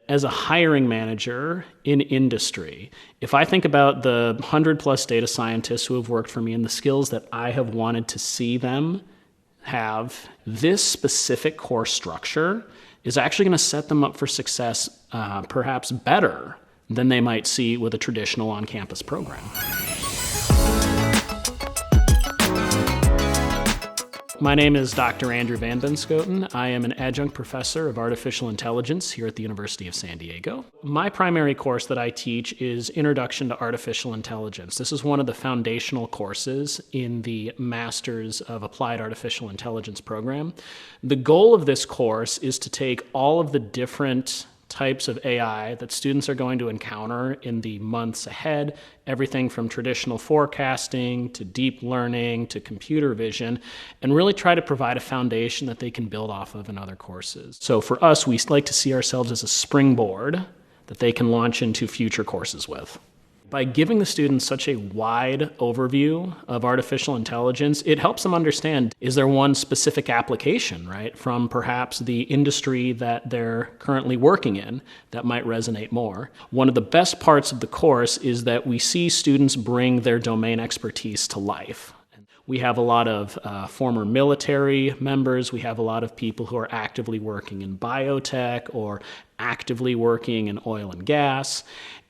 as a hiring manager in industry, if I think about the 100+ data scientists who have worked for me and the skills that I have wanted to see them have, this specific course structure is actually going to set them up for success perhaps better than they might see with a traditional on-campus program. My name is Dr. Andrew Van Benschoten. I am an adjunct professor of artificial intelligence here at the University of San Diego. My primary course that I teach is Introduction to Artificial Intelligence. This is one of the foundational courses in the Masters of Applied Artificial Intelligence program. The goal of this course is to take all of the different types of AI that students are going to encounter in the months ahead, everything from traditional forecasting to deep learning to computer vision, and really try to provide a foundation that they can build off of in other courses. So for us, we like to see ourselves as a springboard that they can launch into future courses with. By giving the students such a wide overview of artificial intelligence, it helps them understand, is there one specific application, right, from perhaps the industry that they're currently working in that might resonate more. One of the best parts of the course is that we see students bring their domain expertise to life. We have a lot of former military members. We have a lot of people who are actively working in biotech or actively working in oil and gas.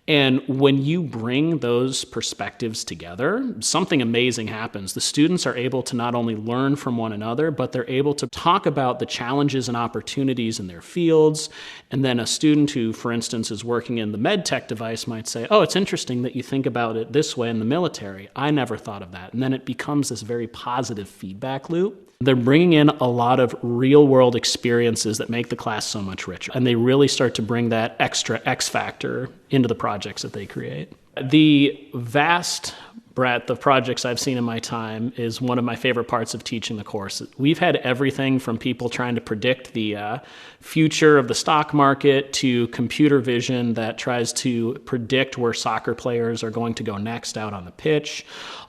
And when you bring those perspectives together, something amazing happens. The students are able to not only learn from one another, but they're able to talk about the challenges and opportunities in their fields. And then a student who, for instance, is working in the med tech device might say, oh, it's interesting that you think about it this way in the military. I never thought of that. And then it becomes this very positive feedback loop. They're bringing in a lot of real-world experiences that make the class so much richer. And they really start to bring that extra X factor into the projects that they create. The vast breadth of projects I've seen in my time is one of my favorite parts of teaching the course. We've had everything from people trying to predict the future of the stock market to computer vision that tries to predict where soccer players are going to go next out on the pitch,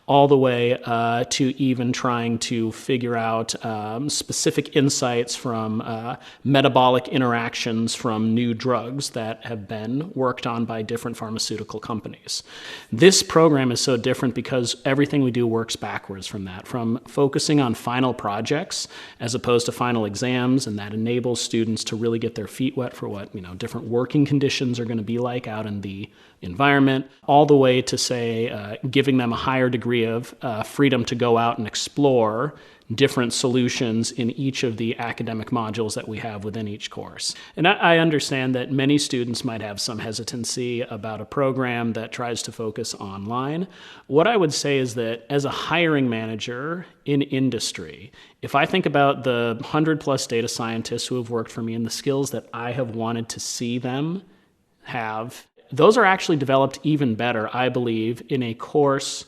all the way to even trying to figure out specific insights from metabolic interactions from new drugs that have been worked on by different pharmaceutical companies. This program is so different because everything we do works backwards from that, from focusing on final projects as opposed to final exams, and that enables students to really get their feet wet for what different working conditions are going to be like out in the environment, all the way to, say, giving them a higher degree of freedom to go out and explore different solutions in each of the academic modules that we have within each course. And I understand that many students might have some hesitancy about a program that tries to focus online. What I would say is that as a hiring manager in industry, if I think about the 100+ data scientists who have worked for me and the skills that I have wanted to see them have, those are actually developed even better, I believe, in a course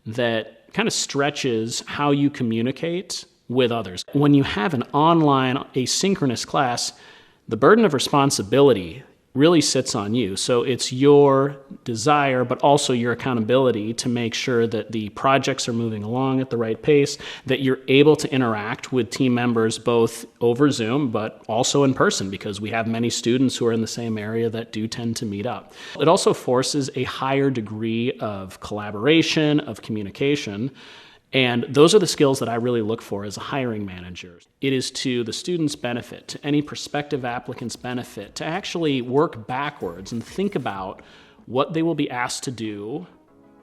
that kind of stretches how you communicate with others. When you have an online asynchronous class, the burden of responsibility really sits on you. So it's your desire, but also your accountability to make sure that the projects are moving along at the right pace, that you're able to interact with team members both over Zoom, but also in person, because we have many students who are in the same area that do tend to meet up. It also forces a higher degree of collaboration, of communication. And those are the skills that I really look for as a hiring manager. It is to the student's benefit, to any prospective applicant's benefit, to actually work backwards and think about what they will be asked to do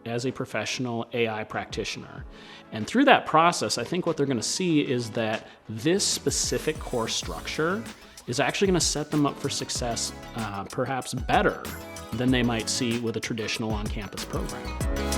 as a professional AI practitioner. And through that process, I think what they're going to see is that this specific course structure is actually going to set them up for success perhaps better than they might see with a traditional on-campus program.